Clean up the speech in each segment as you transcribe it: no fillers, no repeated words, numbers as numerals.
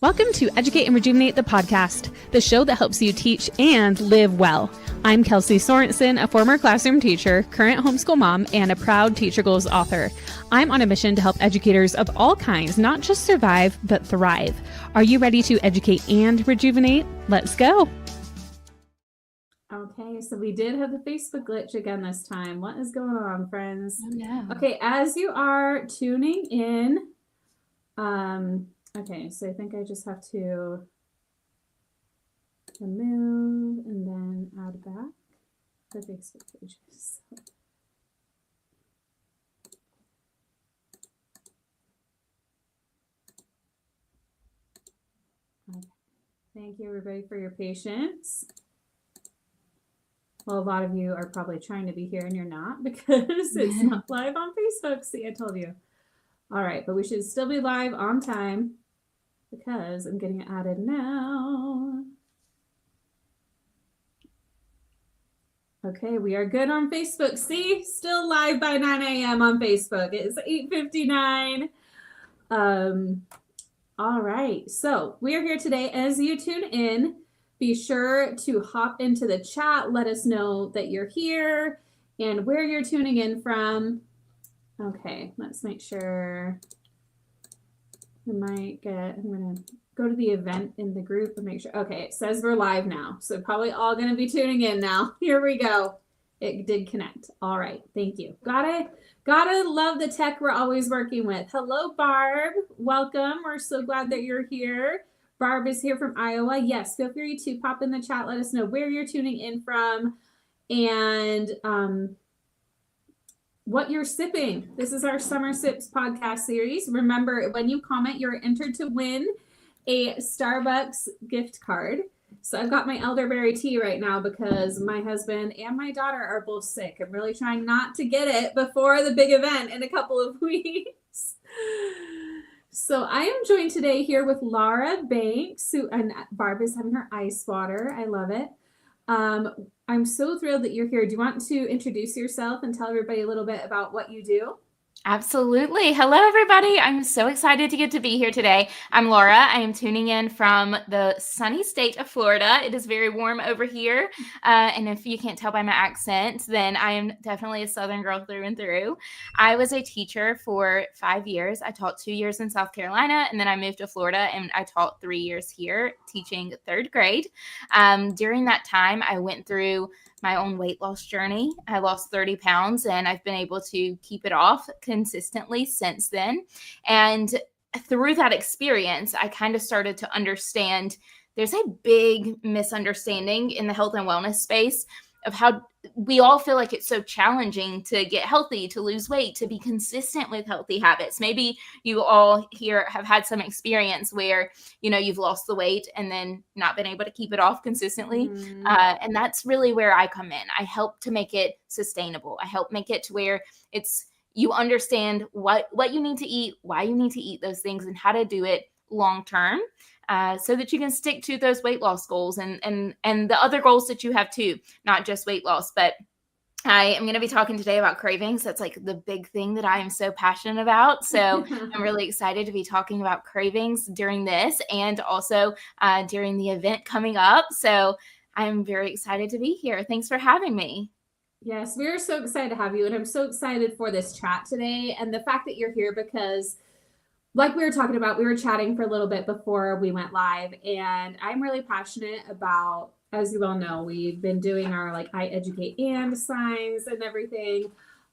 Welcome to Educate and Rejuvenate, the podcast, the show that helps you teach and live well. I'm Kelsey Sorensen, a former classroom teacher, current homeschool mom, and a proud Teacher Goals author. I'm on a mission to help educators of all kinds not just survive, but thrive. Are you ready to educate and rejuvenate? Let's go. Okay, so we did have the Facebook glitch again this time. What is going on, friends? Oh, no. Okay, as you are tuning in, okay, so I think I just have to remove and then add back the Facebook pages. Okay. Thank you, everybody, for your patience. Well, a lot of you are probably trying to be here and you're not because it's not live on Facebook. See, I told you. All right, but we should still be live on time because I'm getting it added now. Okay, we are good on Facebook. See, still live by 9 a.m. on Facebook. It's 8:59. All right, so we are here today. As you tune in, be sure to hop into the chat. Let us know that you're here and where you're tuning in from. Okay, let's make sure. I'm going to go to the event in the group and make sure. Okay, it says we're live now. So probably all going to be tuning in now. Here we go. It did connect. All right, thank you. Gotta love the tech we're always working with. Hello, Barb. Welcome. We're so glad that you're here. Barb is here from Iowa. Yes, feel free to pop in the chat. Let us know where you're tuning in from and what you're sipping. This is our Summer Sips podcast series. Remember, when you comment, you're entered to win a Starbucks gift card. So I've got my elderberry tea right now because my husband and my daughter are both sick. I'm really trying not to get it before the big event in a couple of weeks. So I am joined today here with Laura Banks, and Barb is having her ice water. I love it. I'm so thrilled that you're here. Do you want to introduce yourself and tell everybody a little bit about what you do? Absolutely. Hello, everybody. I'm so excited to get to be here today. I'm Laura. I am tuning in from the sunny state of Florida. It is very warm over here. And if you can't tell by my accent, then I am definitely a Southern girl through and through. I was a teacher for 5 years. I taught 2 years in South Carolina, and then I moved to Florida, and I taught 3 years here teaching 3rd grade. During that time, I went through my own weight loss journey. I lost 30 pounds and I've been able to keep it off consistently since then. And through that experience, I kind of started to understand there's a big misunderstanding in the health and wellness space of how we all feel like it's so challenging to get healthy, to lose weight, to be consistent with healthy habits. Maybe you all here have had some experience where, you've lost the weight and then not been able to keep it off consistently. And that's really where I come in. I help to make it sustainable. I help make it to where you understand what you need to eat, why you need to eat those things, and how to do it long term. So that you can stick to those weight loss goals and the other goals that you have too, not just weight loss. But I am going to be talking today about cravings. That's like the big thing that I am so passionate about. So I'm really excited to be talking about cravings during this and also during the event coming up. So I'm very excited to be here. Thanks for having me. Yes, we're so excited to have you. And I'm so excited for this chat today and the fact that you're here because like we were talking about, we were chatting for a little bit before we went live, and I'm really passionate about, as you well know, we've been doing our I educate and signs and everything.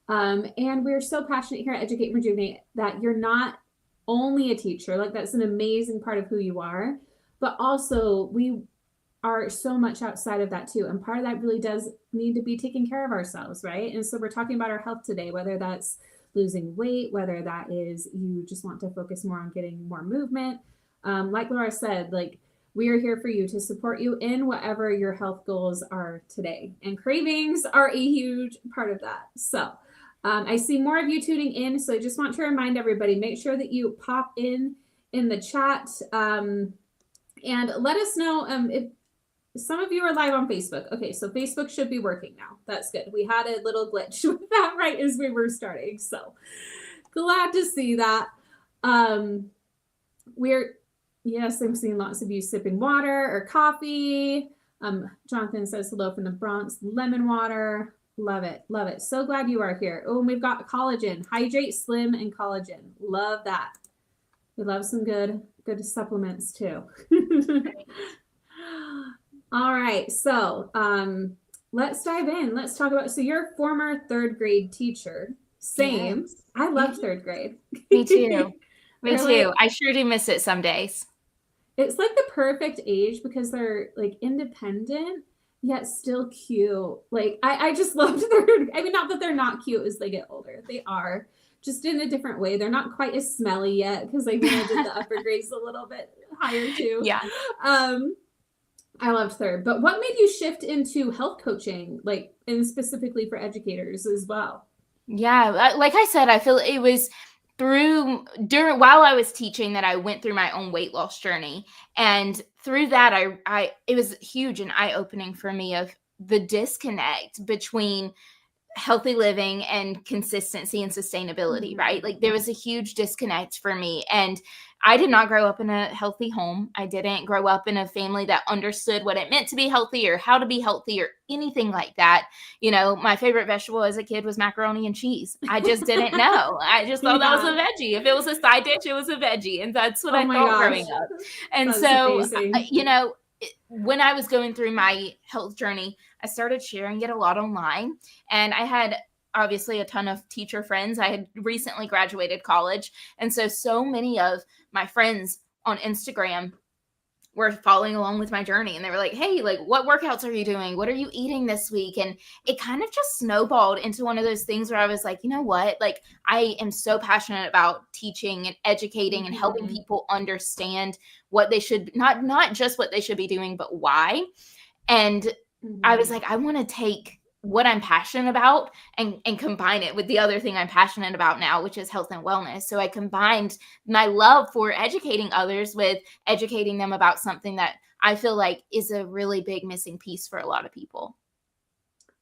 And we're so passionate here at Educate and Rejuvenate that you're not only a teacher, that's an amazing part of who you are, but also we are so much outside of that too. And part of that really does need to be taking care of ourselves, right? And so we're talking about our health today, whether that's losing weight, whether that is you just want to focus more on getting more movement. Like Laura said, we are here for you to support you in whatever your health goals are today. And cravings are a huge part of that. So I see more of you tuning in. So I just want to remind everybody, make sure that you pop in the chat and let us know if some of you are live on Facebook. Okay, so Facebook should be working now. That's good. We had a little glitch with that right as we were starting. So glad to see that. We're Yes, I'm seeing lots of you sipping water or coffee. Jonathan says hello from the Bronx. Lemon water. Love it. Love it. So glad you are here. Oh, and we've got collagen. Hydrate, slim, and collagen. Love that. We love some good supplements too. All right. So let's dive in. Let's talk about, so you're a former third grade teacher. Same. Yes. I loved third grade. Me too. Me Really? too. I sure do miss it some days. It's like the perfect age because they're like independent yet still cute. Like I just loved their, I mean, not that they're not cute as they get older. They are, just in a different way. They're not quite as smelly yet because I managed the upper grades a little bit higher too. Yeah. I loved third. But what made you shift into health coaching, like, and specifically for educators as well? Yeah, like I said, I feel it was while I was teaching that I went through my own weight loss journey. And through that, it was huge and eye-opening for me of the disconnect between healthy living and consistency and sustainability, right? Like there was a huge disconnect for me. And I did not grow up in a healthy home. I didn't grow up in a family that understood what it meant to be healthy or how to be healthy or anything like that. You know, my favorite vegetable as a kid was macaroni and cheese. I just didn't know. I just thought that was a veggie. If it was a side dish, it was a veggie. And that's what I thought growing up. And that's so, amazing. you know, when I was going through my health journey, I started sharing it a lot online. And I had obviously a ton of teacher friends. I had recently graduated college. And so many of my friends on Instagram were following along with my journey. And they were like, hey, like, what workouts are you doing? What are you eating this week? And it kind of just snowballed into one of those things where I was like, you know what? Like, I am so passionate about teaching and educating and helping people understand what they should, not just what they should be doing, but why. And I was like, I want to take what I'm passionate about and combine it with the other thing I'm passionate about now, which is health and wellness. So I combined my love for educating others with educating them about something that I feel like is a really big missing piece for a lot of people.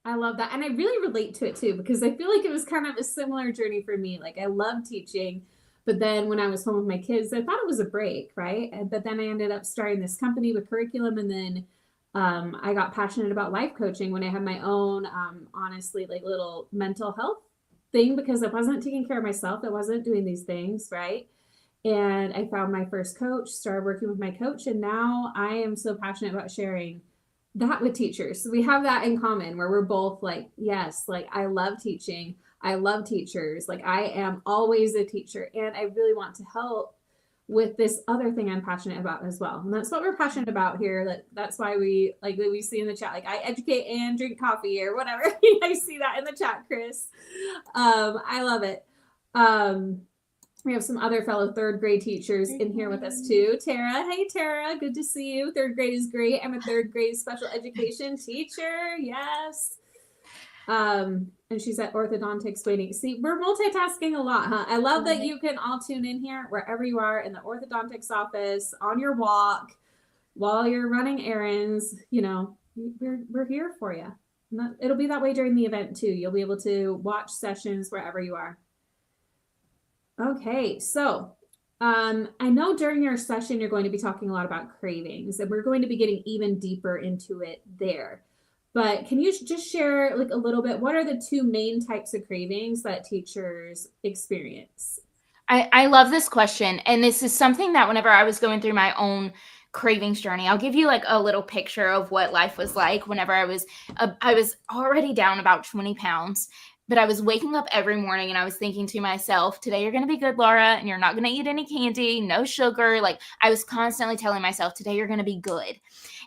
I love that. And I really relate to it too, because I feel like it was kind of a similar journey for me. Like I love teaching, but then when I was home with my kids, I thought it was a break, right? But then I ended up starting this company with curriculum, and then I got passionate about life coaching when I had my own, honestly, like little mental health thing, because I wasn't taking care of myself. I wasn't doing these things, right? And I found my first coach, started working with my coach, and now I am so passionate about sharing that with teachers. So we have that in common where we're both like, yes, like I love teaching. I love teachers. Like I am always a teacher, and I really want to help with this other thing I'm passionate about as well. And that's what we're passionate about here. That's why we, like we see in the chat, like I educate and drink coffee or whatever. I see that in the chat, Chris. I love it. We have some other fellow third grade teachers in here with us too. Tara, hey Tara, good to see you. Third grade is great. I'm a third grade special education teacher. Yes. And she's at orthodontics waiting. See, we're multitasking a lot, huh? I love that you can all tune in here wherever you are, in the orthodontics office, on your walk, while you're running errands. You know, we're here for you. It'll be that way during the event too. You'll be able to watch sessions wherever you are. Okay, so I know during your session you're going to be talking a lot about cravings, and we're going to be getting even deeper into it there. But can you just share like a little bit, what are the two main types of cravings that teachers experience? I love this question. And this is something that whenever I was going through my own cravings journey, I'll give you like a little picture of what life was like whenever I was already down about 20 pounds. But I was waking up every morning and I was thinking to myself, today you're going to be good, Laura, and you're not going to eat any candy, no sugar. Like I was constantly telling myself, today you're going to be good.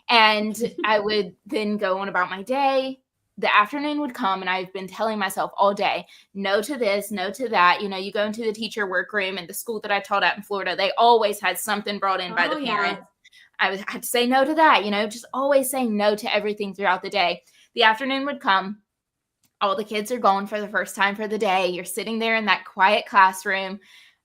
And I would then go on about my day. The afternoon would come and I've been telling myself all day, no to this, no to that. You know, you go into the teacher workroom, and the school that I taught at in Florida, they always had something brought in by the parents. I had to say no to that, you know, just always saying no to everything throughout the day. The afternoon would come. All the kids are gone for the first time for the day. You're sitting there in that quiet classroom.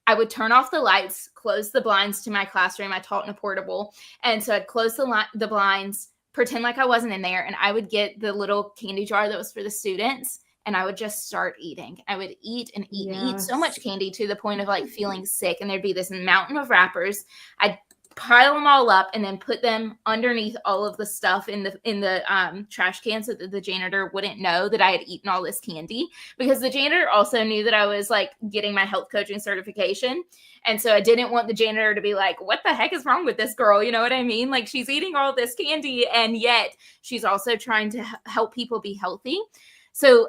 I would turn off the lights, close the blinds to my classroom. I taught in a portable. And so I'd close the blinds, pretend like I wasn't in there, and I would get the little candy jar that was for the students, and I would just start eating. I would eat and eat and eat so much candy to the point of like feeling sick. And there'd be this mountain of wrappers. I'd pile them all up and then put them underneath all of the stuff in the trash can so that the janitor wouldn't know that I had eaten all this candy, because the janitor also knew that I was like getting my health coaching certification. And so I didn't want the janitor to be like, what the heck is wrong with this girl? You know what I mean? Like, she's eating all this candy and yet she's also trying to help people be healthy. So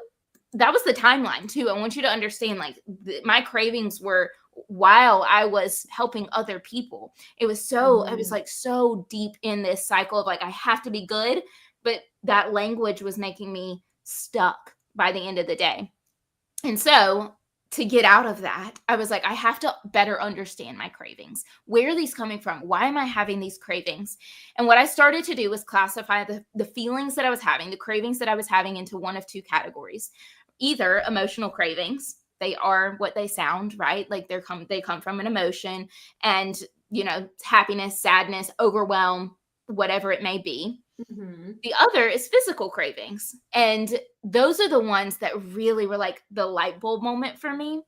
that was the timeline too. I want you to understand, like, my cravings were while I was helping other people. It was so, I was like so deep in this cycle of like, I have to be good, but that language was making me stuck by the end of the day. And so to get out of that, I was like, I have to better understand my cravings. Where are these coming from? Why am I having these cravings? And what I started to do was classify the feelings that I was having, the cravings that I was having, into one of two categories. Either emotional cravings, they are what they sound, right? Like they come from an emotion, and, you know, happiness, sadness, overwhelm, whatever it may be. Mm-hmm. The other is physical cravings. And those are the ones that really were like the light bulb moment for me.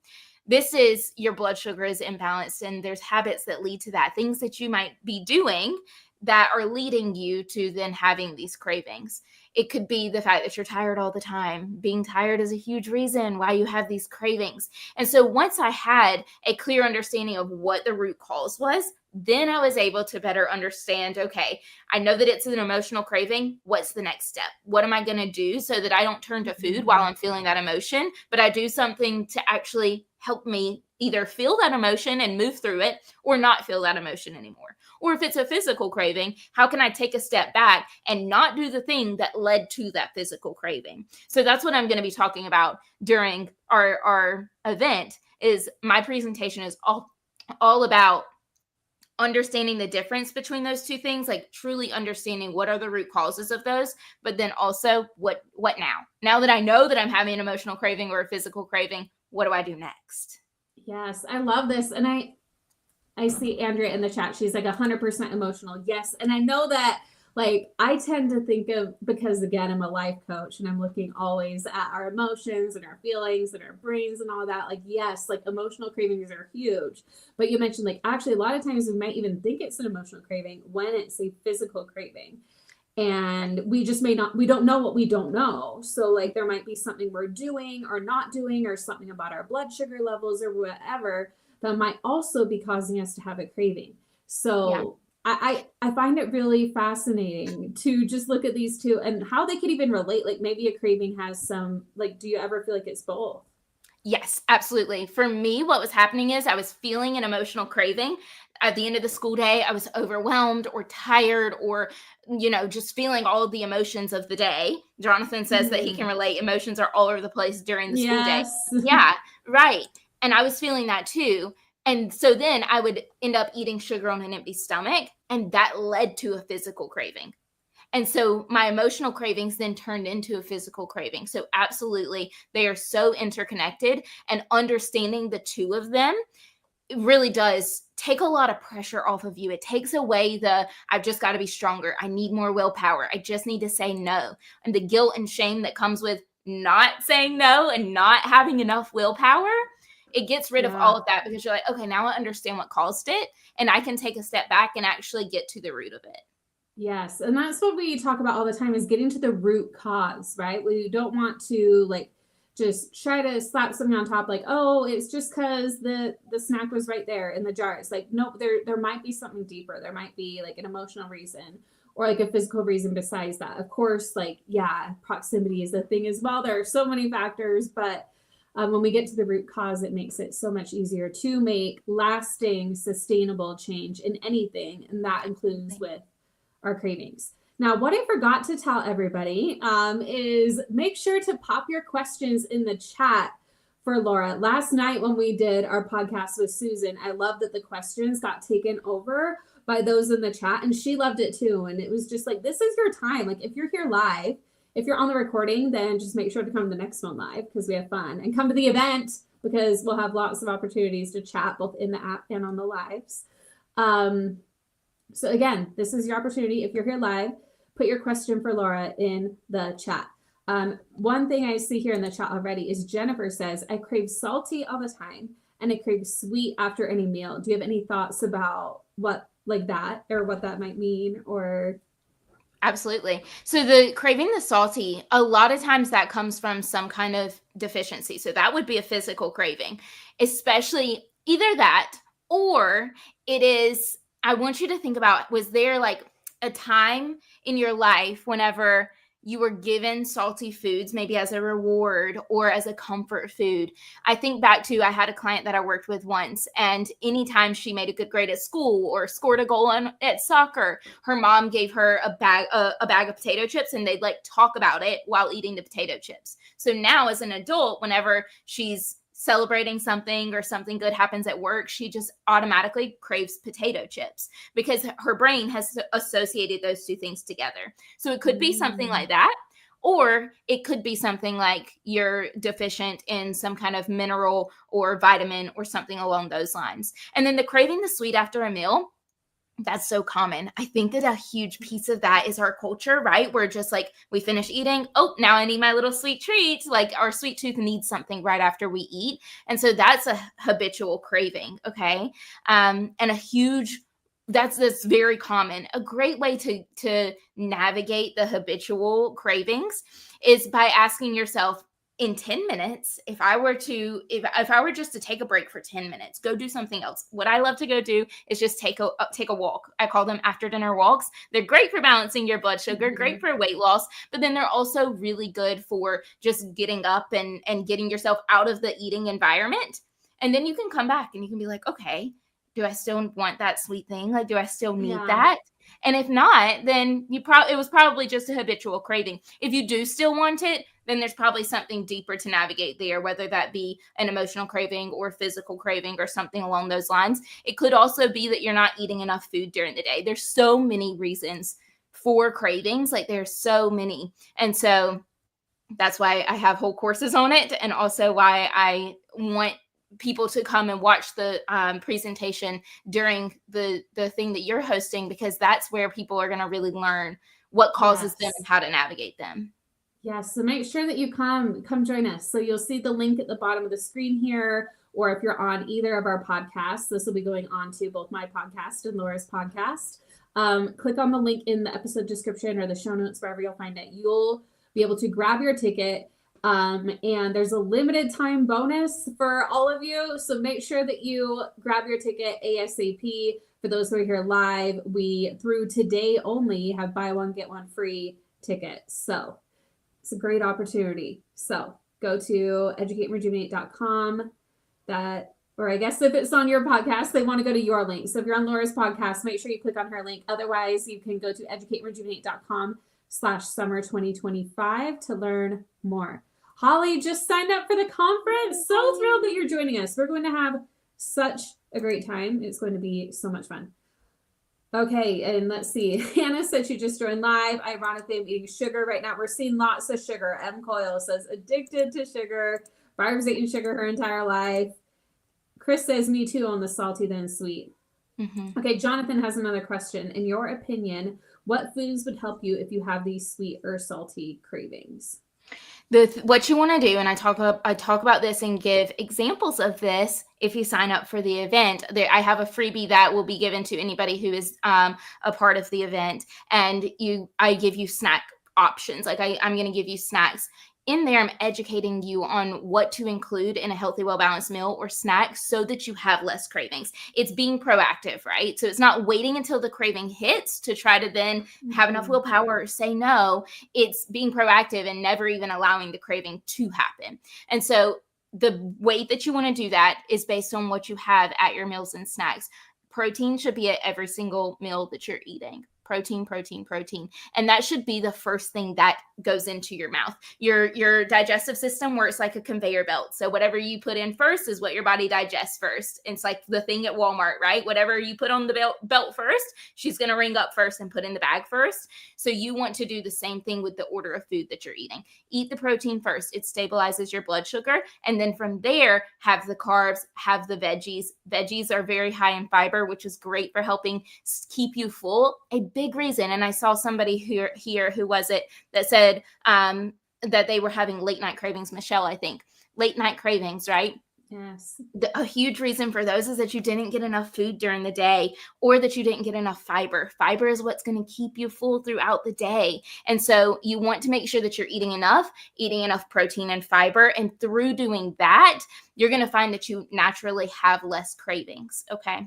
This is your blood sugar is imbalanced, and there's habits that lead to that, things that you might be doing that are leading you to then having these cravings. It could be the fact that you're tired all the time. Being tired is a huge reason why you have these cravings. And so once I had a clear understanding of what the root cause was, then I was able to better understand, okay, I know that it's an emotional craving. What's the next step? What am I going to do so that I don't turn to food while I'm feeling that emotion, but I do something to actually help me either feel that emotion and move through it, or not feel that emotion anymore? Or if it's a physical craving, how can I take a step back and not do the thing that led to that physical craving? So that's what I'm going to be talking about during our event. Is my presentation is all about understanding the difference between those two things, like truly understanding what are the root causes of those, but then also what now that I know that I'm having an emotional craving or a physical craving, what do I do next? Yes, I love this. And I see Andrea in the chat. She's like 100% emotional. Yes. And I know that, like, I tend to think of, because again, I'm a life coach and I'm looking always at our emotions and our feelings and our brains and all that. Like, yes, like emotional cravings are huge. But you mentioned, like, actually a lot of times we might even think it's an emotional craving when it's a physical craving. And we just we don't know what we don't know. So like there might be something we're doing or not doing, or something about our blood sugar levels or whatever that might also be causing us to have a craving. So yeah. I find it really fascinating to just look at these two and how they could even relate. Like maybe a craving has some, like, do you ever feel like it's both? Yes, absolutely. For me, what was happening is I was feeling an emotional craving. At the end of the school day, I was overwhelmed or tired, or, you know, just feeling all of the emotions of the day. Jonathan says that he can relate. Emotions are all over the place during the school day. Yeah, right. And I was feeling that too. And so then I would end up eating sugar on an empty stomach, and that led to a physical craving. And so my emotional cravings then turned into a physical craving. So absolutely, they are so interconnected, and understanding the two of them, it really does take a lot of pressure off of you. It takes away I've just got to be stronger. I need more willpower. I just need to say no. And the guilt and shame that comes with not saying no and not having enough willpower, it gets rid of all of that, because you're like, okay, now I understand what caused it, and I can take a step back and actually get to the root of it. Yes. And that's what we talk about all the time, is getting to the root cause, right? We don't want to like just try to slap something on top, like, oh, it's just because the snack was right there in the jar. It's like, no, there might be something deeper. There might be like an emotional reason or like a physical reason besides that. Of course, like, yeah, proximity is the thing as well. There are so many factors, but when we get to the root cause, it makes it so much easier to make lasting, sustainable change in anything. And that includes with our cravings. Now, what I forgot to tell everybody is make sure to pop your questions in the chat for Laura. Last night when we did our podcast with Susan, I love that the questions got taken over by those in the chat, and she loved it too. And it was just like, this is your time. Like, if you're here live, if you're on the recording, then just make sure to come to the next one live, because we have fun, and come to the event because we'll have lots of opportunities to chat both in the app and on the lives. So again, this is your opportunity. If you're here live, put your question for Laura in the chat. One thing I see here in the chat already is Jennifer says, I crave salty all the time and I crave sweet after any meal. Do you have any thoughts about what like that, or what that might mean, or Absolutely. So the craving the salty, a lot of times that comes from some kind of deficiency. So that would be a physical craving, especially either that or it is, I want you to think about, was there like a time in your life whenever you were given salty foods, maybe as a reward or as a comfort food? I think back to, I had a client that I worked with once, and anytime she made a good grade at school or scored a goal at soccer, her mom gave her a bag of potato chips, and they'd like talk about it while eating the potato chips. So now as an adult, whenever she's celebrating something or something good happens at work, she just automatically craves potato chips because her brain has associated those two things together. So it could be something like that. Or it could be something like you're deficient in some kind of mineral or vitamin or something along those lines. And then the craving the sweet after a meal, that's so common. I think that a huge piece of that is our culture, right? We're just like, we finish eating. Oh, now I need my little sweet treat. Like our sweet tooth needs something right after we eat. And so that's a habitual craving. Okay. And a huge, that's very common. A great way to navigate the habitual cravings is by asking yourself, in 10 minutes, if I were just to take a break for 10 minutes, go do something else. What I love to go do is just take a walk. I call them after dinner walks. They're great for balancing your blood sugar, great for weight loss, but then they're also really good for just getting up and getting yourself out of the eating environment. And then you can come back and you can be like, okay, do I still want that sweet thing? Like, do I still need that? And if not, then it was probably just a habitual craving. If you do still want it, then there's probably something deeper to navigate there, whether that be an emotional craving or physical craving or something along those lines. It could also be that you're not eating enough food during the day. There's so many reasons for cravings. Like there's so many. And so that's why I have whole courses on it, and also why I want people to come and watch the presentation during the thing that you're hosting, because that's where people are going to really learn what causes them and how to navigate them. Yes, so make sure that you come join us. So you'll see the link at the bottom of the screen here, or if you're on either of our podcasts, this will be going on to both my podcast and Laura's podcast. Click on the link in the episode description or the show notes, wherever you'll find it. You'll be able to grab your ticket. And there's a limited time bonus for all of you. So make sure that you grab your ticket ASAP. For those who are here live, we, through today only, have buy one, get one free tickets. So it's a great opportunity. So go to educaterejuvenate.com. Or I guess if it's on your podcast, they want to go to your link. So if you're on Laura's podcast, make sure you click on her link. Otherwise, you can go to educaterejuvenate.com/summer 2025 to learn more. Holly just signed up for the conference. So thrilled that you're joining us. We're going to have such a great time. It's going to be so much fun. Okay, and let's see. Hannah said she just joined live. Ironically, I'm eating sugar right now. We're seeing lots of sugar. M. Coyle says, addicted to sugar. Barb's eating sugar her entire life. Chris says, me too, on the salty then sweet. Mm-hmm. Okay, Jonathan has another question. In your opinion, what foods would help you if you have these sweet or salty cravings? What you want to do, and I talk about this and give examples of this if you sign up for the event. I have a freebie that will be given to anybody who is a part of the event, and I give you snack options. Like I'm going to give you snacks. In there, I'm educating you on what to include in a healthy, well-balanced meal or snack so that you have less cravings. It's being proactive, right? So it's not waiting until the craving hits to try to then have enough willpower or say no. It's being proactive and never even allowing the craving to happen. And so the way that you want to do that is based on what you have at your meals and snacks. Protein should be at every single meal that you're eating. Protein, protein, protein. And that should be the first thing that goes into your mouth. Your digestive system works like a conveyor belt. So whatever you put in first is what your body digests first. It's like the thing at Walmart, right? Whatever you put on the belt first, she's going to ring up first and put in the bag first. So you want to do the same thing with the order of food that you're eating. Eat the protein first. It stabilizes your blood sugar. And then from there, have the carbs, have the veggies. Veggies are very high in fiber, which is great for helping keep you full. A big reason, and I saw somebody here who was it that said that they were having late night cravings. Michelle, I think. Late night cravings, right? Yes. A huge reason for those is that you didn't get enough food during the day, or that you didn't get enough fiber. Fiber is what's going to keep you full throughout the day. And so you want to make sure that you're eating enough protein and fiber. And through doing that, you're going to find that you naturally have less cravings. Okay.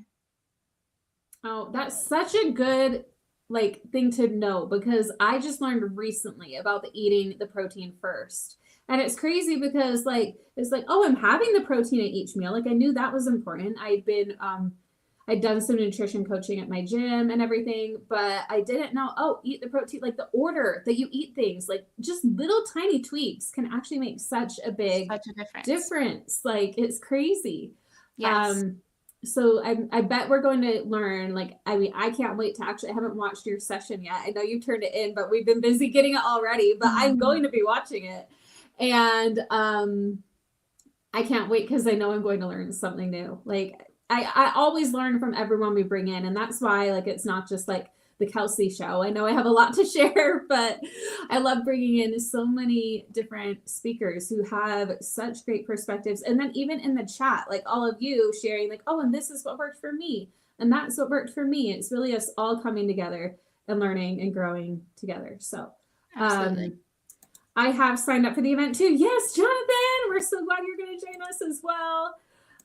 Oh, that's such a good like thing to know, because I just learned recently about the eating the protein first. And it's crazy because like it's like, oh, I'm having the protein at each meal. Like I knew that was important. I'd done some nutrition coaching at my gym and everything, but I didn't know, oh, eat the protein, like the order that you eat things, like just little tiny tweaks can actually make such a big Such a difference. Like it's crazy. Yes. So I bet we're going to learn, like, I mean, I can't wait to actually, I haven't watched your session yet. I know you turned it in, but we've been busy getting it already, but I'm going to be watching it. And I can't wait because I know I'm going to learn something new. Like I always learn from everyone we bring in. And that's why like it's not just like the Kelsey show. I know I have a lot to share, but I love bringing in so many different speakers who have such great perspectives. And then even in the chat, like all of you sharing like, oh, and this is what worked for me. And that's what worked for me. It's really us all coming together and learning and growing together. So Absolutely. I have signed up for the event too. Yes, Jonathan, we're so glad you're going to join us as well.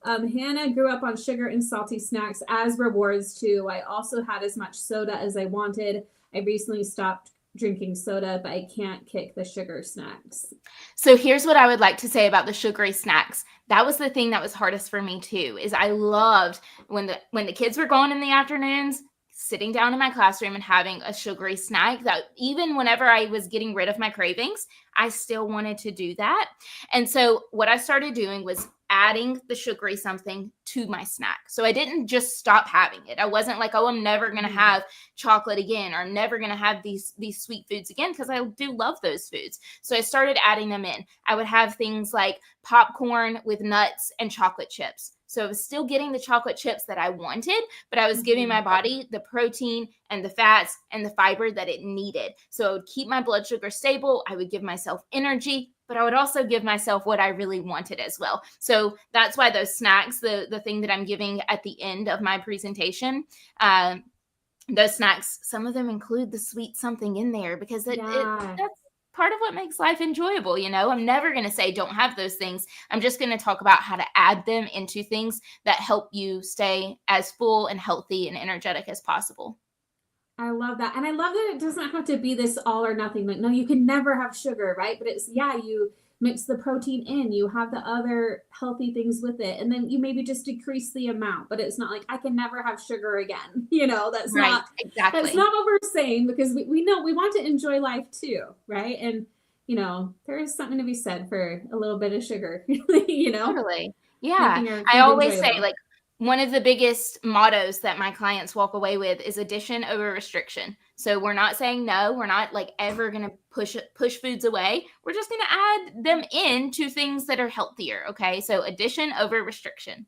Hannah grew up on sugar and salty snacks as rewards too. I also had as much soda as I wanted. I recently stopped drinking soda, but I can't kick the sugar snacks. So here's what I would like to say about the sugary snacks. That was the thing that was hardest for me too, is I loved when the kids were gone in the afternoons, sitting down in my classroom and having a sugary snack. That even whenever I was getting rid of my cravings, I still wanted to do that. And so what I started doing was adding the sugary something to my snack. So I didn't just stop having it. I wasn't like, oh, I'm never going to have chocolate again, or I'm never going to have these sweet foods again, because I do love those foods. So I started adding them in. I would have things like popcorn with nuts and chocolate chips. So I was still getting the chocolate chips that I wanted, but I was giving my body the protein and the fats and the fiber that it needed. So I would keep my blood sugar stable. I would give myself energy, but I would also give myself what I really wanted as well. So that's why those snacks, the thing that I'm giving at the end of my presentation, those snacks, some of them include the sweet something in there, because that's part of what makes life enjoyable. I'm never going to say don't have those things. I'm just going to talk about how to add them into things that help you stay as full and healthy and energetic as possible. I love that. And I love that it doesn't have to be this all or nothing. Like, no, you can never have sugar, right? But it's, you mix the protein in, you have the other healthy things with it. And then you maybe just decrease the amount, but it's not like I can never have sugar again. That's right, not exactly. That's not what we're saying, because we know we want to enjoy life too, right? And there is something to be said for a little bit of sugar, Totally. Yeah. I food always say, enjoyable. like, one of the biggest mottos that my clients walk away with is addition over restriction. So we're not saying no. We're not like ever going to push foods away. We're just going to add them into things that are healthier. Okay. So addition over restriction.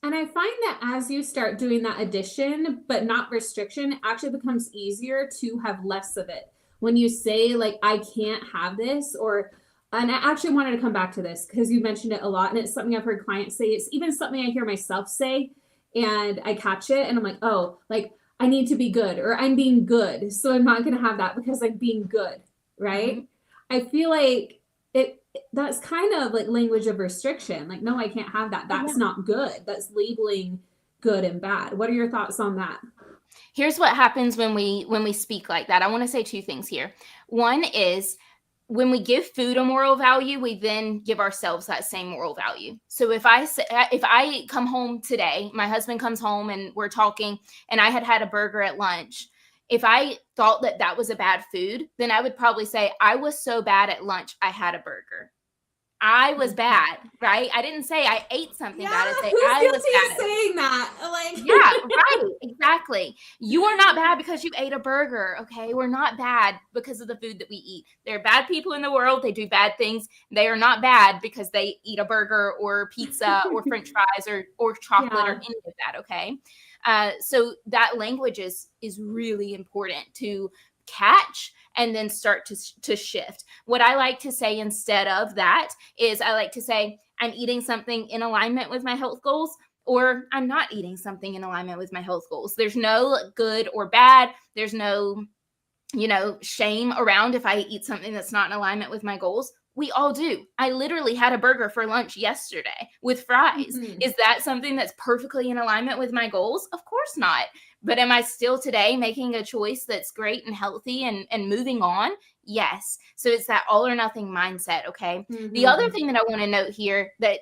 And I find that as you start doing that addition, but not restriction, it actually becomes easier to have less of it. When you say like, I can't have this, and I actually wanted to come back to this because you mentioned it a lot, and it's something I've heard clients say. It's even something I hear myself say, and I catch it and I'm like, oh, like I need to be good, or I'm being good, so I'm not going to have that because I'm being good, right? Mm-hmm. I feel like that's kind of like language of restriction. Like, no, I can't have that. That's not good. That's labeling good and bad. What are your thoughts on that? Here's what happens when we speak like that. I want to say two things here. One is, when we give food a moral value, we then give ourselves that same moral value. So if I come home today, my husband comes home and we're talking, and I had a burger at lunch. If I thought that was a bad food, then I would probably say, I was so bad at lunch, I had a burger. I was bad, right? I didn't say I ate something bad. I say I was bad. Saying that, like, right, exactly. You are not bad because you ate a burger. Okay, we're not bad because of the food that we eat. There are bad people in the world. They do bad things. They are not bad because they eat a burger or pizza or French fries or chocolate or any of that. Okay, so that language is really important to catch and then start to shift. What I like to say instead of that is, I like to say, I'm eating something in alignment with my health goals, or I'm not eating something in alignment with my health goals. There's no good or bad. There's no, shame around if I eat something that's not in alignment with my goals. We all do. I literally had a burger for lunch yesterday with fries. Mhm. Is that something that's perfectly in alignment with my goals? Of course not. But am I still today making a choice that's great and healthy and moving on? Yes. So it's that all or nothing mindset. Okay. The other Mhm. thing that I want to note here that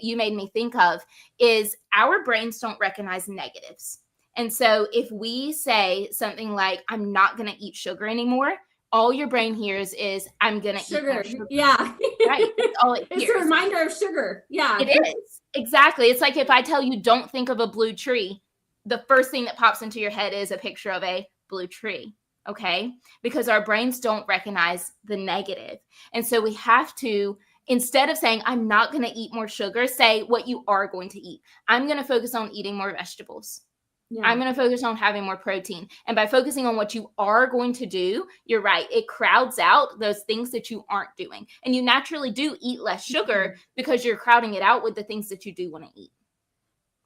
you made me think of is our brains don't recognize negatives. And so if we say something like, I'm not going to eat sugar anymore, all your brain hears is, I'm going to eat more Sugar. sugar. Yeah. Right. That's all it It's a hears. reminder of sugar. Yeah. It is. Exactly. It's like if I tell you, don't think of a blue tree, the first thing that pops into your head is a picture of a blue tree. Okay. Because our brains don't recognize the negative. And so we have to, instead of saying, I'm not going to eat more sugar, say what you are going to eat. I'm going to focus on eating more vegetables. Yeah. I'm going to focus on having more protein. And by focusing on what you are going to do, you're right. It crowds out those things that you aren't doing. And you naturally do eat less sugar because you're crowding it out with the things that you do want to eat.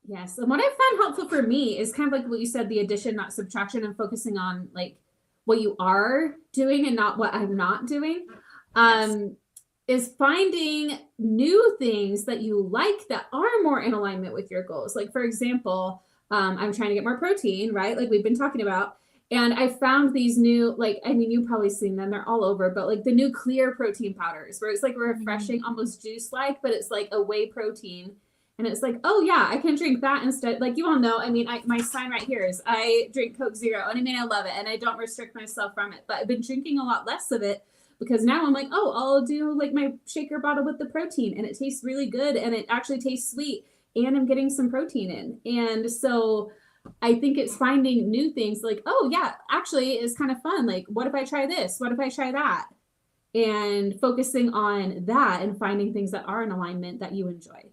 Yes. And what I found helpful for me is kind of like what you said, the addition, not subtraction, and focusing on like what you are doing and not what I'm not doing. Yes. Is finding new things that you like that are more in alignment with your goals. Like, for example, I'm trying to get more protein, right? Like we've been talking about. And I found these new, like, I mean, you've probably seen them, they're all over, but like the new clear protein powders where it's like refreshing, almost juice like, but it's like a whey protein. And it's like, oh yeah, I can drink that instead. Like you all know, I mean, my sign right here is I drink Coke Zero, and I mean, I love it, and I don't restrict myself from it. But I've been drinking a lot less of it because now I'm like, oh, I'll do like my shaker bottle with the protein, and it tastes really good, and it actually tastes sweet, and I'm getting some protein in. And so I think it's finding new things like, oh yeah, actually it's kind of fun. Like, what if I try this? What if I try that? And focusing on that and finding things that are in alignment that you enjoy.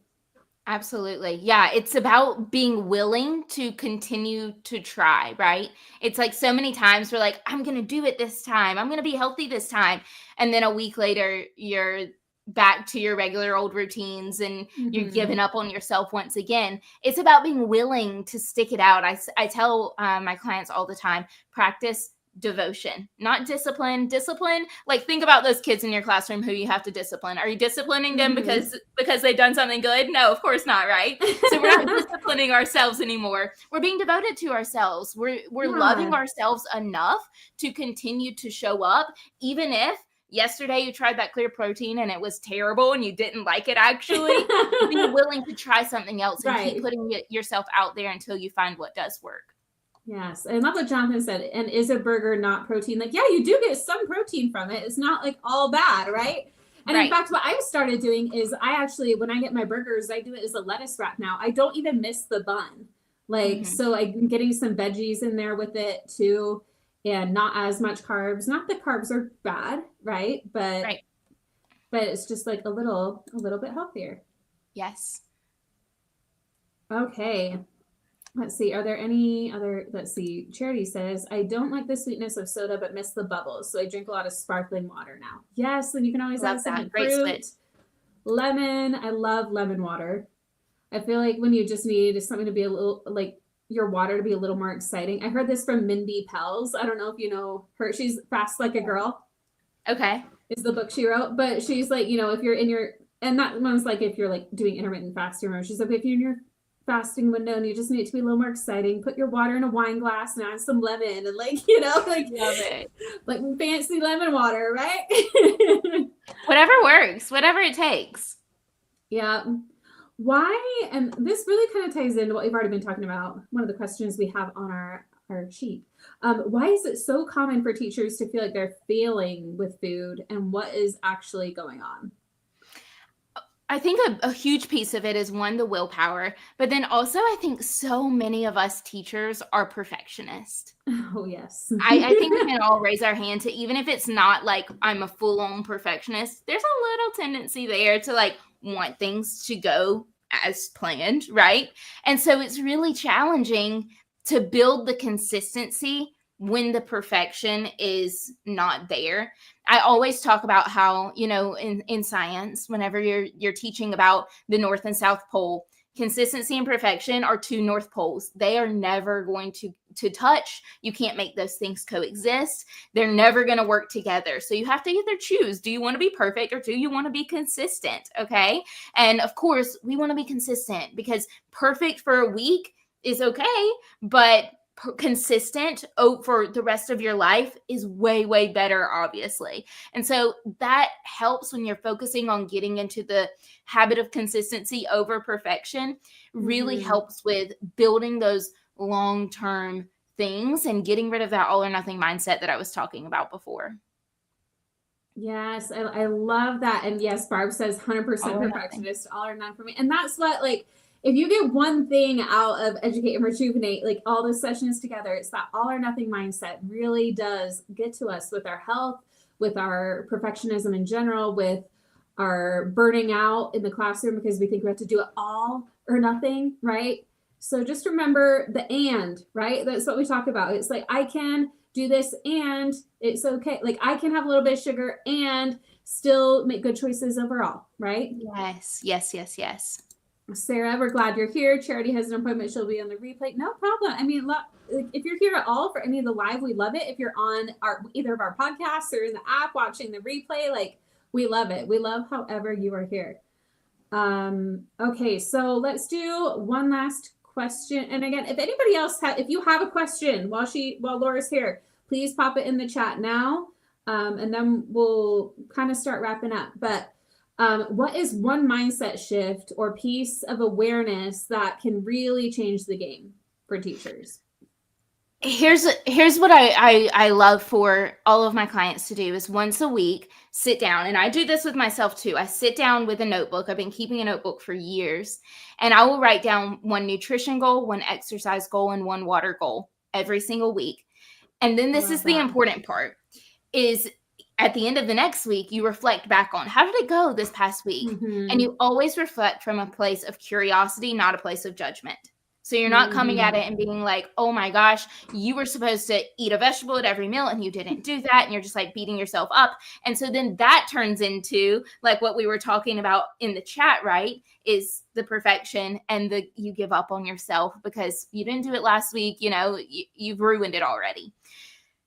Absolutely. Yeah. It's about being willing to continue to try, right? It's like so many times we're like, I'm going to do it this time. I'm going to be healthy this time. And then a week later, you're back to your regular old routines and you're giving up on yourself once again. It's about being willing to stick it out. I tell my clients all the time, practice devotion, not discipline. Discipline, like think about those kids in your classroom who you have to discipline. Are you disciplining them because they've done something good? No, of course not, right? So we're not disciplining ourselves anymore. We're being devoted to ourselves. We're loving ourselves enough to continue to show up, even if yesterday you tried that clear protein and it was terrible and you didn't like it actually. Be willing to try something else and keep putting yourself out there until you find what does work. Yes. I love what Jonathan said. And is a burger not protein? Like, yeah, you do get some protein from it. It's not like all bad, right? And in fact, what I've started doing is I actually, when I get my burgers, I do it as a lettuce wrap now. I don't even miss the bun. Like, so I'm getting some veggies in there with it too, and not as much carbs. Not that carbs are bad, right? But it's just like a little bit healthier. Yes. Okay. Let's see. Are there any other? Let's see. Charity says, I don't like the sweetness of soda, but miss the bubbles. So I drink a lot of sparkling water now. Yes. And you can always add some fruit, lemon. I love lemon water. I feel like when you just need something to be a little, like your water to be a little more exciting. I heard this from Mindy Pels. I don't know if you know her. She's Fast Like a Girl. Okay. Is the book she wrote. But she's like, if you're in your, and that one's like if you're like doing intermittent fasting, she's like, if you're in your fasting window and you just need it to be a little more exciting, put your water in a wine glass and add some lemon and like love it. Like fancy lemon water, right? Whatever works, whatever it takes. Yeah. Why, and this really kind of ties into what we've already been talking about, one of the questions we have on our sheet. Why is it so common for teachers to feel like they're failing with food, and what is actually going on? I think a huge piece of it is one, the willpower, but then also I think so many of us teachers are perfectionists. Oh, yes. I think we can all raise our hand to, even if it's not like I'm a full-on perfectionist, there's a little tendency there to like want things to go as planned, right? And so it's really challenging to build the consistency when the perfection is not there. I always talk about how, in science, whenever you're teaching about the North and South Pole, consistency and perfection are two North Poles. They are never going to touch. You can't make those things coexist. They're never going to work together. So you have to either choose, do you want to be perfect or do you want to be consistent? Okay. And of course, we want to be consistent, because perfect for a week is okay, but consistent for the rest of your life is way, way better, obviously. And so that helps when you're focusing on getting into the habit of consistency over perfection. Really helps with building those long-term things and getting rid of that all or nothing mindset that I was talking about before. Yes, I love that. And yes, Barb says 100% perfectionist, all or none for me. And that's what, like, if you get one thing out of Educate and Rejuvenate, like all the sessions together, it's that all or nothing mindset really does get to us with our health, with our perfectionism in general, with our burning out in the classroom because we think we have to do it all or nothing, right? So just remember the and, right? That's what we talk about. It's like, I can do this and it's okay. Like, I can have a little bit of sugar and still make good choices overall, right? Yes, yes, yes, yes. Sarah, we're glad you're here. Charity has an appointment. She'll be on the replay. No problem. I mean, if you're here at all for any of the live, we love it. If you're on either of our podcasts or in the app watching the replay, like, we love it. We love however you are here. Okay, so let's do one last question. And again, if anybody else if you have a question while Laura's here, please pop it in the chat now. And then we'll kind of start wrapping up. But what is one mindset shift or piece of awareness that can really change the game for teachers? Here's what I love for all of my clients to do is once a week, sit down. And I do this with myself too. I sit down with a notebook. I've been keeping a notebook for years. And I will write down one nutrition goal, one exercise goal, and one water goal every single week. And then this is the important part, is at the end of the next week, you reflect back on how did it go this past week? And you always reflect from a place of curiosity, not a place of judgment. So you're not coming at it and being like, oh my gosh, you were supposed to eat a vegetable at every meal and you didn't do that. And you're just like beating yourself up. And so then that turns into like what we were talking about in the chat, right? Is the perfection and you give up on yourself because you didn't do it last week. You've ruined it already.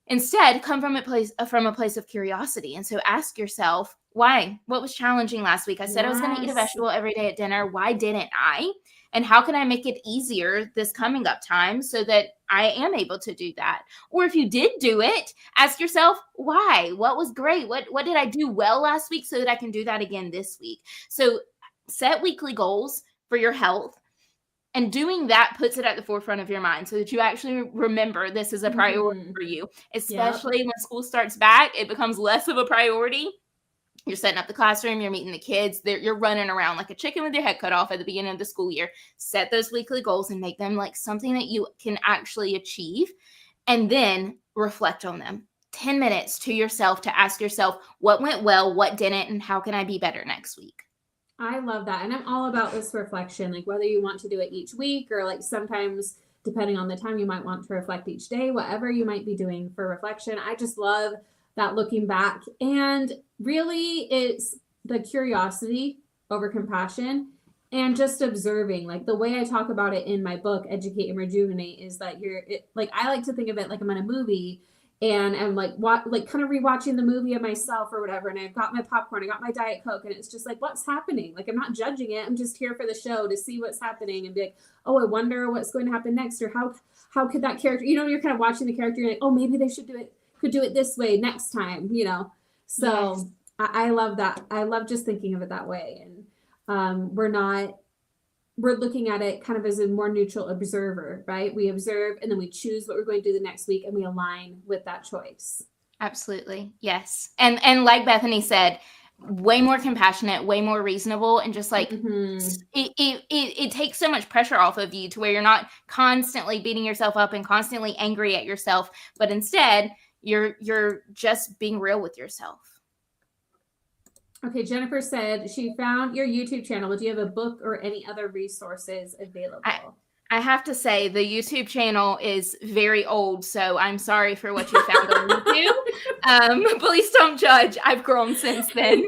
Instead, come from a place of curiosity. And so ask yourself, why? What was challenging last week? I said I was going to eat a vegetable every day at dinner. Why didn't I? And how can I make it easier this coming up time so that I am able to do that? Or if you did do it, ask yourself, why? What was great? What did I do well last week so that I can do that again this week? So set weekly goals for your health. And doing that puts it at the forefront of your mind so that you actually remember this is a priority for you, especially when school starts back. It becomes less of a priority. You're setting up the classroom, you're meeting the kids, you're running around like a chicken with your head cut off at the beginning of the school year. Set those weekly goals and make them like something that you can actually achieve, and then reflect on them. 10 minutes to yourself to ask yourself what went well, what didn't, and how can I be better next week? I love that. And I'm all about this reflection, like whether you want to do it each week or like sometimes depending on the time you might want to reflect each day, whatever you might be doing for reflection. I just love that looking back. And really it's the curiosity over compassion and just observing. Like the way I talk about it in my book, Educate and Rejuvenate, is that I like to think of it like I'm in a movie and I'm like kind of rewatching the movie of myself or whatever. And I've got my popcorn, I got my Diet Coke, and it's just like, what's happening? Like, I'm not judging it. I'm just here for the show to see what's happening and be like, oh, I wonder what's going to happen next. Or how could that character, you're kind of watching the character. You're like, oh, maybe they could do it this way next time, So yes. I love that. I love just thinking of it that way. And we're looking at it kind of as a more neutral observer, right? We observe and then we choose what we're going to do the next week and we align with that choice. Absolutely. Yes. And like Bethany said, way more compassionate, way more reasonable, and just like it takes so much pressure off of you to where you're not constantly beating yourself up and constantly angry at yourself, but instead you're just being real with yourself. Okay, Jennifer said she found your YouTube channel. Do you have a book or any other resources available? I have to say the YouTube channel is very old, so I'm sorry for what you found on YouTube. Please don't judge. I've grown since then.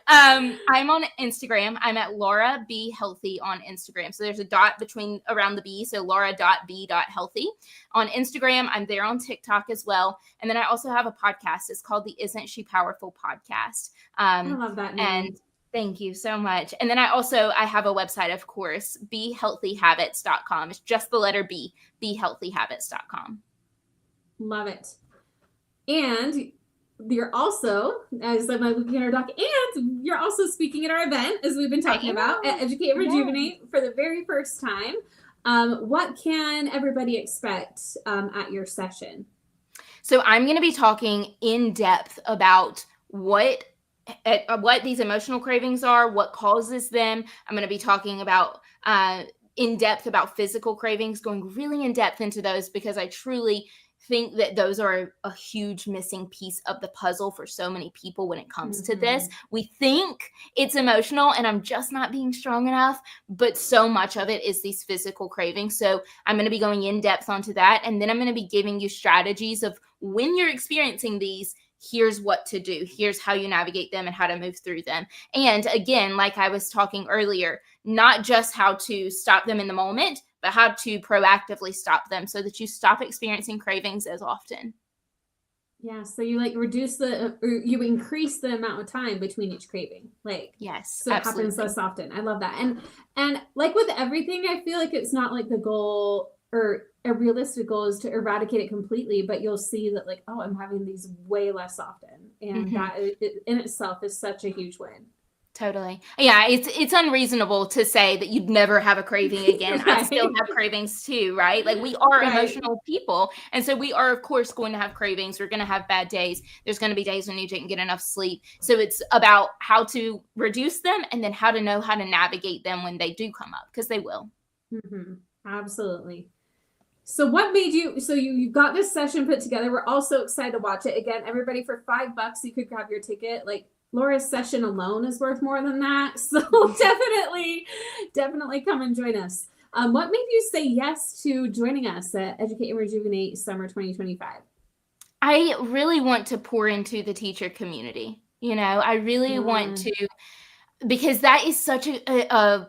I'm on Instagram. I'm at Laura B Healthy on Instagram. So there's a dot around the B. So Laura.B.healthy. On Instagram, I'm there on TikTok as well. And then I also have a podcast. It's called the Isn't She Powerful podcast. I love that name. And thank you so much. And then I have a website, of course, bhealthyhabits.com. It's just the letter B, bhealthyhabits.com. Love it. And you're also, as I'm looking at our doc, and you're also speaking at our event, as we've been talking about, at Educate Rejuvenate for the very first time. What can everybody expect at your session? So I'm going to be talking in depth about what these emotional cravings are, what causes them. I'm going to be talking about in depth about physical cravings, going really in depth into those, because I truly think that those are a huge missing piece of the puzzle for so many people when it comes to this. We think it's emotional and I'm just not being strong enough, but so much of it is these physical cravings. So I'm going to be going in depth onto that. And then I'm going to be giving you strategies of when you're experiencing these, here's what to do. Here's how you navigate them and how to move through them. And again, like I was talking earlier, not just how to stop them in the moment, but how to proactively stop them so that you stop experiencing cravings as often. Yeah, so you you increase the amount of time between each craving. Yes, so it happens less often. I love that. And like with everything, I feel like it's not like the goal or a realistic goal is to eradicate it completely, but you'll see that I'm having these way less often. And that in itself is such a huge win. Totally. Yeah, it's unreasonable to say that you'd never have a craving again. Right. I still have cravings too, right? We are emotional people. And so we are, of course, going to have cravings. We're going to have bad days. There's going to be days when you didn't get enough sleep. So it's about how to reduce them and then how to know how to navigate them when they do come up, because they will. Absolutely. So what made you, you got this session put together. We're all so excited to watch it. Again, everybody, for $5, you could grab your ticket. Laura's session alone is worth more than that. So definitely come and join us. What made you say yes to joining us at Educate and Rejuvenate Summer 2025? I really want to pour into the teacher community. I really want to, because that is such a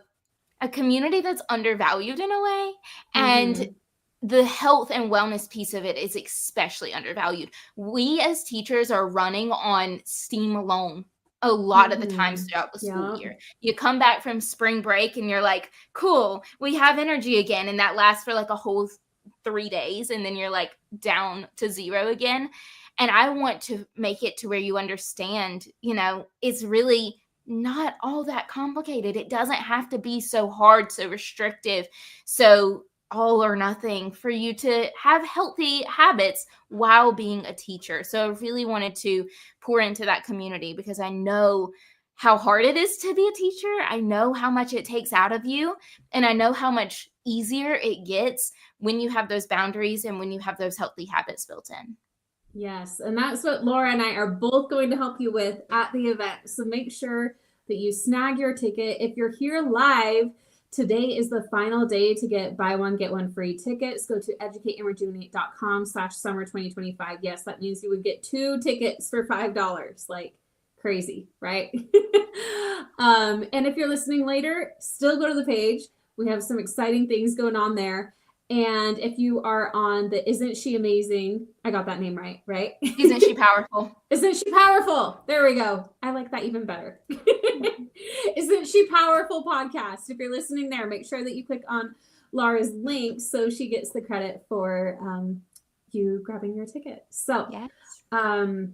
community that's undervalued in a way. And the health and wellness piece of it is especially undervalued. We as teachers are running on steam alone a lot of the times throughout the school year. You come back from spring break and you're like, cool, we have energy again. And that lasts for a whole 3 days. And then you're down to zero again. And I want to make it to where you understand, it's really not all that complicated. It doesn't have to be so hard, so restrictive, so all or nothing for you to have healthy habits while being a teacher. So I really wanted to pour into that community because I know how hard it is to be a teacher. I know how much it takes out of you. And I know how much easier it gets when you have those boundaries and when you have those healthy habits built in. Yes. And that's what Laura and I are both going to help you with at the event. So make sure that you snag your ticket. If you're here live, today is the final day to get buy one, get one free tickets. Go to educateandrejuvenate.com/summer 2025. Yes, that means you would get 2 tickets for $5. Crazy, right? And if you're listening later, still go to the page. We have some exciting things going on there. And if you are on the Isn't She Amazing? I got that name right? Isn't She Powerful? Isn't She Powerful? There we go. I like that even better. Isn't She Powerful podcast? If you're listening there, make sure that you click on Laura's link so she gets the credit for you grabbing your ticket. So yes. I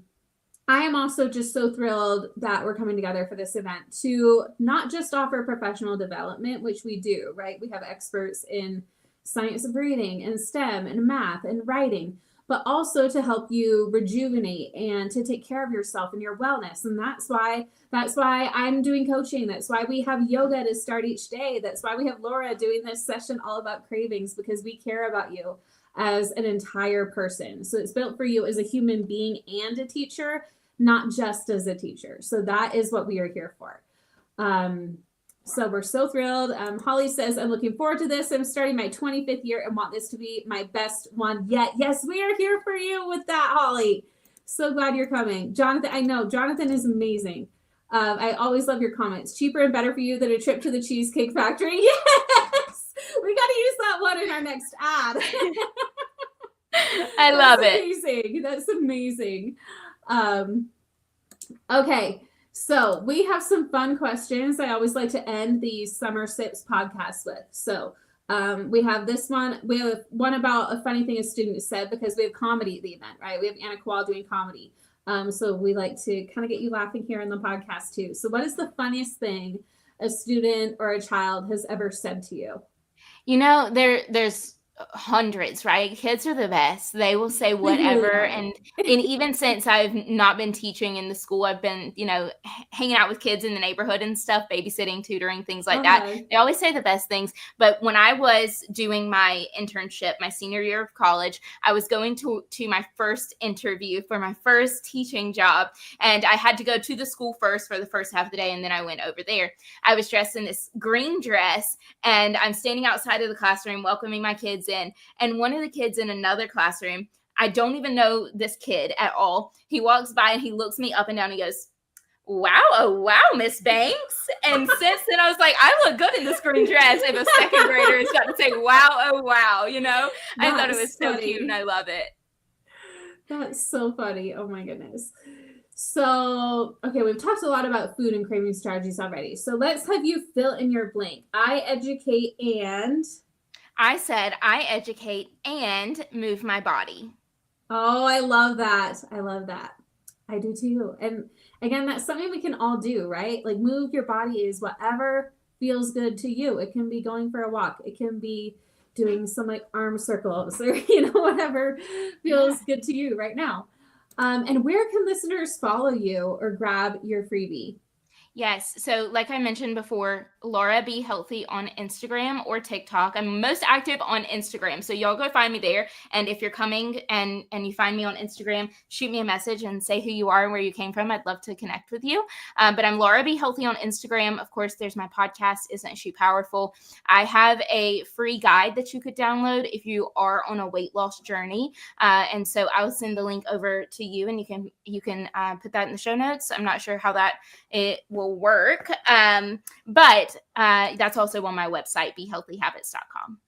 am also just so thrilled that we're coming together for this event to not just offer professional development, which we do, right? We have experts in science of reading and STEM and math and writing, but also to help you rejuvenate and to take care of yourself and your wellness. And that's why I'm doing coaching. That's why we have yoga to start each day. That's why we have Laura doing this session all about cravings, because we care about you as an entire person. So it's built for you as a human being and a teacher, not just as a teacher. So that is what we are here for. So we're so thrilled. Holly says, I'm looking forward to this. I'm starting my 25th year and want this to be my best one yet. Yes, we are here for you with that, Holly. So glad you're coming. Jonathan, I know, Jonathan is amazing. I always love your comments. Cheaper and better for you than a trip to the Cheesecake Factory. Yes, we got to use that one in our next ad. I love it. Amazing. That's amazing. Okay. So we have some fun questions I always like to end these Summer Sips podcasts with. So we have this one. We have one about a funny thing a student said, because we have comedy at the event, right? We have Anna Qual doing comedy. So we like to kind of get you laughing here in the podcast too. So what is the funniest thing a student or a child has ever said to you? You know, there's hundreds, right? Kids are the best. They will say whatever. And even since I've not been teaching in the school, I've been, hanging out with kids in the neighborhood and stuff, babysitting, tutoring, things like that. They always say the best things. But when I was doing my internship, my senior year of college, I was going to my first interview for my first teaching job. And I had to go to the school first for the first half of the day. And then I went over there. I was dressed in this green dress, and I'm standing outside of the classroom welcoming my kids in, and one of the kids in another classroom, I don't even know this kid at all. He walks by and he looks me up and down. He goes, wow, oh wow, Miss Banks. And since then I was like, I look good in this green dress. If a second grader is got to say, wow, oh wow, I thought it was so cute and I love it. That's so funny. Oh my goodness. So, okay, we've talked a lot about food and craving strategies already. So let's have you fill in your blank. I educate and... I said, I educate and move my body. Oh, I love that. I love that. I do too. And again, that's something we can all do, right? Like, move your body is whatever feels good to you. It can be going for a walk. It can be doing some like arm circles or, whatever feels good to you right now. And where can listeners follow you or grab your freebie? Yes. So like I mentioned before, Laura Be Healthy on Instagram or TikTok. I'm most active on Instagram. So y'all go find me there. And if you're coming and you find me on Instagram, shoot me a message and say who you are and where you came from. I'd love to connect with you. But I'm Laura Be Healthy on Instagram. Of course, there's my podcast, Isn't She Powerful? I have a free guide that you could download if you are on a weight loss journey. And so I'll send the link over to you, and you can put that in the show notes. I'm not sure how it will work. But that's also on my website, bhealthyhabits.com.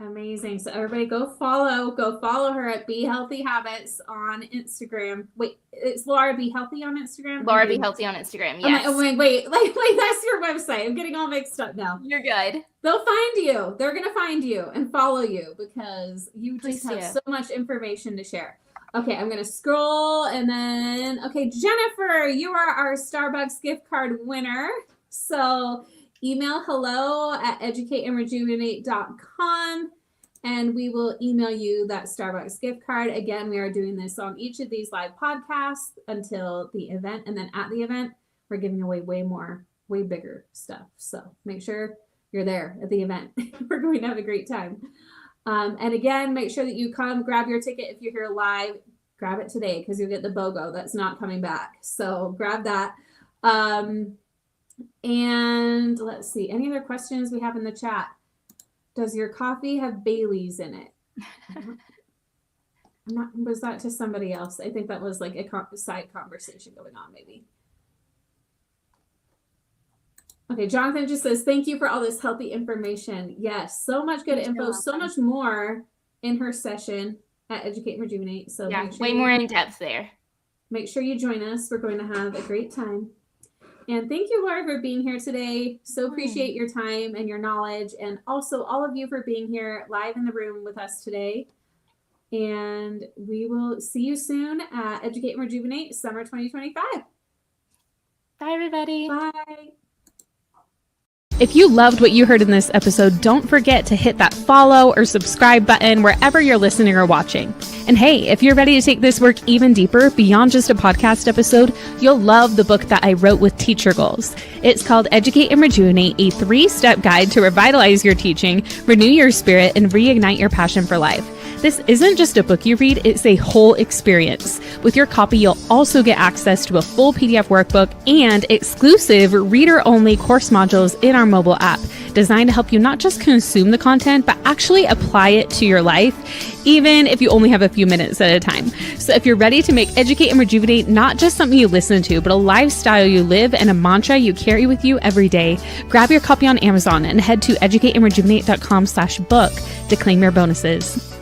Amazing. So everybody go follow her at Be Healthy Habits on Instagram. Wait, it's Laura Be Healthy on Instagram? Laura Be Healthy on Instagram. Yes. Wait, that's your website. I'm getting all mixed up now. You're good. They'll find you. They're going to find you and follow you because you just have so much information to share. Okay, I'm going to scroll and then, okay, Jennifer, you are our Starbucks gift card winner. So email hello@educateandrejuvenate.com and we will email you that Starbucks gift card. Again, we are doing this on each of these live podcasts until the event. And then at the event, we're giving away way bigger stuff. So make sure you're there at the event. We're going to have a great time. And again, make sure that you come grab your ticket. If you're here live, grab it today because you'll get the BOGO that's not coming back. So grab that. And let's see, any other questions we have in the chat? Does your coffee have Bailey's in it? Was that to somebody else? I think that was like a side conversation going on maybe. Okay, Jonathan just says, thank you for all this healthy information. Yes, so much good info, so much more in her session at Educate Rejuvenate. So yeah, way more in depth there. Make sure you join us. We're going to have a great time. And thank you, Laura, for being here today. So appreciate your time and your knowledge. And also all of you for being here live in the room with us today. And we will see you soon at Educate and Rejuvenate Summer 2025. Bye, everybody. Bye. If you loved what you heard in this episode, don't forget to hit that follow or subscribe button wherever you're listening or watching. And hey, if you're ready to take this work even deeper beyond just a podcast episode, you'll love the book that I wrote with teacher goals. It's called Educate and Rejuvenate, a 3-step guide to revitalize your teaching, renew your spirit, and reignite your passion for life. This isn't just a book you read, it's a whole experience. With your copy, you'll also get access to a full PDF workbook and exclusive reader-only course modules in our mobile app, designed to help you not just consume the content, but actually apply it to your life, even if you only have a few minutes at a time. So if you're ready to make Educate and Rejuvenate not just something you listen to, but a lifestyle you live and a mantra you carry with you every day, grab your copy on Amazon and head to educateandrejuvenate.com/book to claim your bonuses.